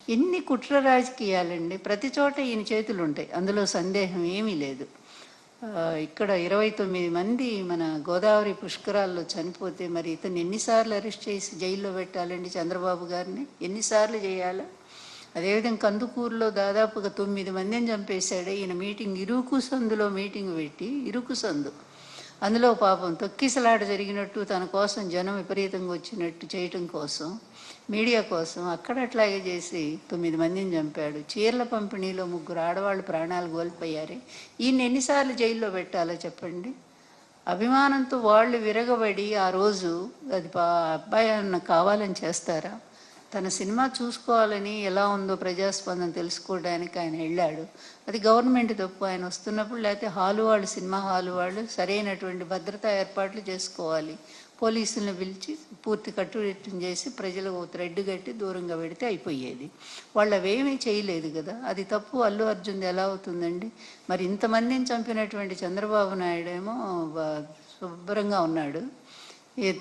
ఎన్ని కుట్ర రాజకీయాలండి. ప్రతి చోట ఈయన చేతులు ఉంటాయి, అందులో సందేహం ఏమీ లేదు. ఇక్కడ 29 మంది మన గోదావరి పుష్కరాల్లో చనిపోతే మరి ఇతను ఎన్నిసార్లు అరెస్ట్ చేసి జైల్లో పెట్టాలండి చంద్రబాబు గారిని? ఎన్నిసార్లు చేయాలా? అదేవిధంగా కందుకూరులో దాదాపుగా 9 మందిని చంపేశాడు. ఈయన మీటింగ్ ఇరుకు సందులో మీటింగ్ పెట్టి, ఇరుకు సందు అందులో పాపం తొక్కిసలాట జరిగినట్టు తన కోసం జనం విపరీతంగా వచ్చినట్టు చేయటం కోసం, మీడియా కోసం అక్కడ అట్లాగే చేసి 9 మందిని చంపాడు. చీరల పంపిణీలో 3 ఆడవాళ్ళు ప్రాణాలు కోల్పోయారే. ఈయన ఎన్నిసార్లు జైల్లో పెట్టాలో చెప్పండి? అభిమానంతో వాళ్ళు విరగబడి ఆ రోజు అది అబ్బాయి అన్న కావాలని చేస్తారా? తన సినిమా చూసుకోవాలని, ఎలా ఉందో ప్రజాస్పందన తెలుసుకోవడానికి ఆయన వెళ్ళాడు. అది గవర్నమెంట్ తప్పు. ఆయన వస్తున్నప్పుడు లేకపోతే హాలు వాళ్ళు, సినిమా హాలు వాళ్ళు సరైనటువంటి భద్రతా ఏర్పాట్లు చేసుకోవాలి. పోలీసులను పిలిచి పూర్తి కట్టుదిట్టం చేసి ప్రజలకు థ్రెడ్ కట్టి దూరంగా పెడితే అయిపోయేది. వాళ్ళు అవేమీ చేయలేదు కదా. అది తప్పు అల్లు అర్జున్ ఎలా అవుతుందండి? మరి ఇంతమందిని చంపినటువంటి చంద్రబాబు నాయుడు ఏమో శుభ్రంగా ఉన్నాడు.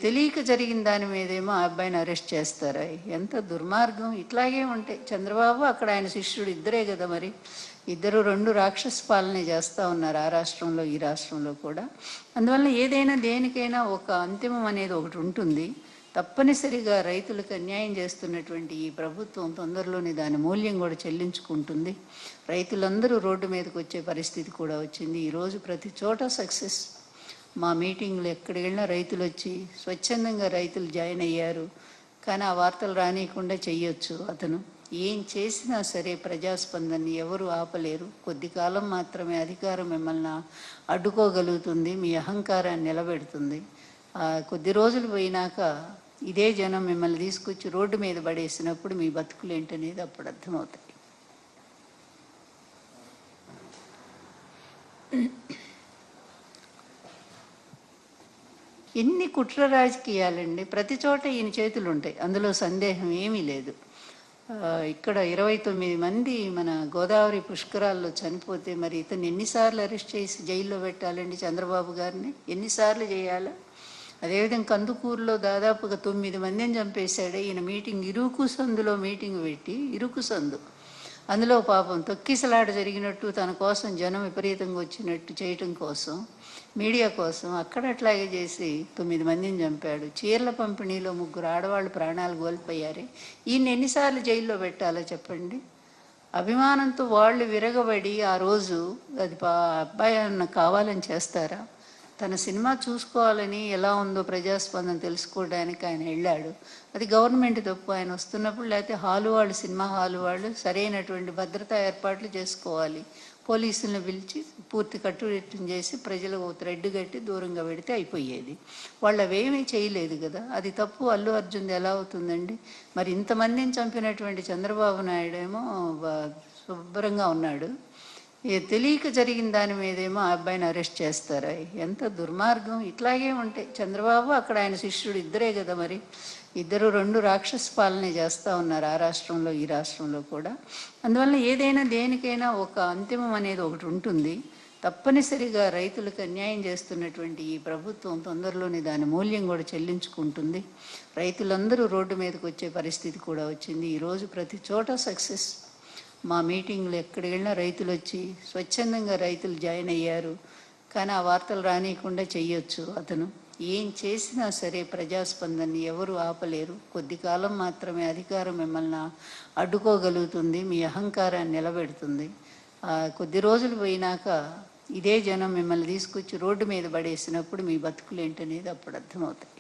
తెలియక జరిగిన దాని మీదేమో ఆ అబ్బాయిని అరెస్ట్ చేస్తారా? ఎంత దుర్మార్గం! ఇట్లాగే ఉంటాయి. చంద్రబాబు అక్కడ ఆయన శిష్యుడు ఇద్దరే కదా, మరి ఇద్దరు 2 రాక్షస పాలనే చేస్తూ ఉన్నారు, ఆ రాష్ట్రంలో ఈ రాష్ట్రంలో కూడా. అందువల్ల ఏదైనా దేనికైనా ఒక అంతిమం అనేది ఒకటి ఉంటుంది. తప్పనిసరిగా రైతులకు అన్యాయం చేస్తున్నటువంటి ఈ ప్రభుత్వం తొందరలోనే దాని మూల్యం కూడా చెల్లించుకుంటుంది. రైతులందరూ రోడ్డు మీదకి వచ్చే పరిస్థితి కూడా వచ్చింది. ఈరోజు ప్రతి చోట సక్సెస్. మా మీటింగ్లు ఎక్కడికి వెళ్ళినా రైతులు వచ్చి స్వచ్ఛందంగా రైతులు జాయిన్ అయ్యారు. కానీ ఆ వార్తలు రానియకుండా చెయ్యొచ్చు అతను. ఏం చేసినా సరే ప్రజాస్పందనని ఎవరు ఆపలేరు. కొద్ది కాలం మాత్రమే అధికారం మిమ్మల్ని అడ్డుకోగలుగుతుంది, మీ అహంకారాన్ని నిలబెడుతుంది. కొద్ది రోజులు పోయినాక ఇదే జనం మిమ్మల్ని తీసుకొచ్చి రోడ్డు మీద పడేసినప్పుడు మీ బతుకులు ఏంటనేది అప్పుడు అర్థమవుతాయి. ఎన్ని కుట్ర రాజకీయాలండి. ప్రతి చోట ఈయన చేతులు ఉంటాయి, అందులో సందేహం ఏమీ లేదు. ఇక్కడ 29 మంది మన గోదావరి పుష్కరాల్లో చనిపోతే మరి ఇతను ఎన్నిసార్లు అరెస్ట్ చేసి జైల్లో పెట్టాలండి చంద్రబాబు గారిని? ఎన్నిసార్లు చేయాలా? అదేవిధంగా కందుకూరులో దాదాపుగా 9 మందిని చంపేశాడే. ఈయన మీటింగ్ ఇరుకు సందులో మీటింగ్ పెట్టి, ఇరుకు సందు అందులో పాపం తొక్కిసలాట జరిగినట్టు తన కోసం జనం విపరీతంగా వచ్చినట్టు చేయటం కోసం, మీడియా కోసం అక్కడ అట్లాగే చేసి 9 మందిని చంపాడు. చీరల పంపిణీలో 3 ఆడవాళ్ళు ప్రాణాలు కోల్పోయారే. ఈయన ఎన్నిసార్లు జైల్లో పెట్టాలో చెప్పండి? అభిమానంతో వాళ్ళు విరగబడి ఆ రోజు అది అబ్బాయి అన్న కావాలని చేస్తారా? తన సినిమా చూసుకోవాలని, ఎలా ఉందో ప్రజాస్పందన తెలుసుకోవడానికి ఆయన వెళ్ళాడు. అది గవర్నమెంట్ తప్పు. ఆయన వస్తున్నప్పుడు లేకపోతే హాలు వాళ్ళు, సినిమా హాలు వాళ్ళు సరైనటువంటి భద్రతా ఏర్పాట్లు చేసుకోవాలి. పోలీసులను పిలిచి పూర్తి కట్టుదిట్టం చేసి ప్రజలకు థ్రెడ్ కట్టి దూరంగా పెడితే అయిపోయేది. వాళ్ళు అవేమీ చేయలేదు కదా. అది తప్పు అల్లు అర్జున్ ఎలా అవుతుందండి? మరి ఇంతమందిని చంపినటువంటి చంద్రబాబు నాయుడు ఏమో శుభ్రంగా ఉన్నాడు. తెలియక జరిగిన దాని మీదేమో ఆ అబ్బాయిని అరెస్ట్ చేస్తారా? ఎంత దుర్మార్గం! ఇట్లాగే ఉంటాయి. చంద్రబాబు అక్కడ ఆయన శిష్యుడు ఇద్దరే కదా, మరి ఇద్దరు 2 రాక్షస పాలనే చేస్తూ ఉన్నారు, ఆ రాష్ట్రంలో ఈ రాష్ట్రంలో కూడా. అందువల్ల ఏదైనా దేనికైనా ఒక అంతిమం అనేది ఒకటి ఉంటుంది. తప్పనిసరిగా రైతులకు అన్యాయం చేస్తున్నటువంటి ఈ ప్రభుత్వం తొందరలోనే దాని మూల్యం కూడా చెల్లించుకుంటుంది. రైతులందరూ రోడ్డు మీదకి వచ్చే పరిస్థితి కూడా వచ్చింది. ఈరోజు ప్రతి చోట సక్సెస్. మా మీటింగ్లు ఎక్కడికి వెళ్ళినా రైతులు వచ్చి స్వచ్ఛందంగా రైతులు జాయిన్ అయ్యారు. కానీ ఆ వార్తలు రానియకుండా చెయ్యొచ్చు అతను. ఏం చేసినా సరే ప్రజాస్పందనని ఎవరు ఆపలేరు. కొద్ది కాలం మాత్రమే అధికారం మిమ్మల్ని అడ్డుకోగలుగుతుంది, మీ అహంకారాన్ని నిలబెడుతుంది. కొద్ది రోజులు పోయినాక ఇదే జనం మిమ్మల్ని తీసుకొచ్చి రోడ్డు మీద పడేసినప్పుడు మీ బతుకులు ఏంటనేది అప్పుడు అర్థమవుతాయి.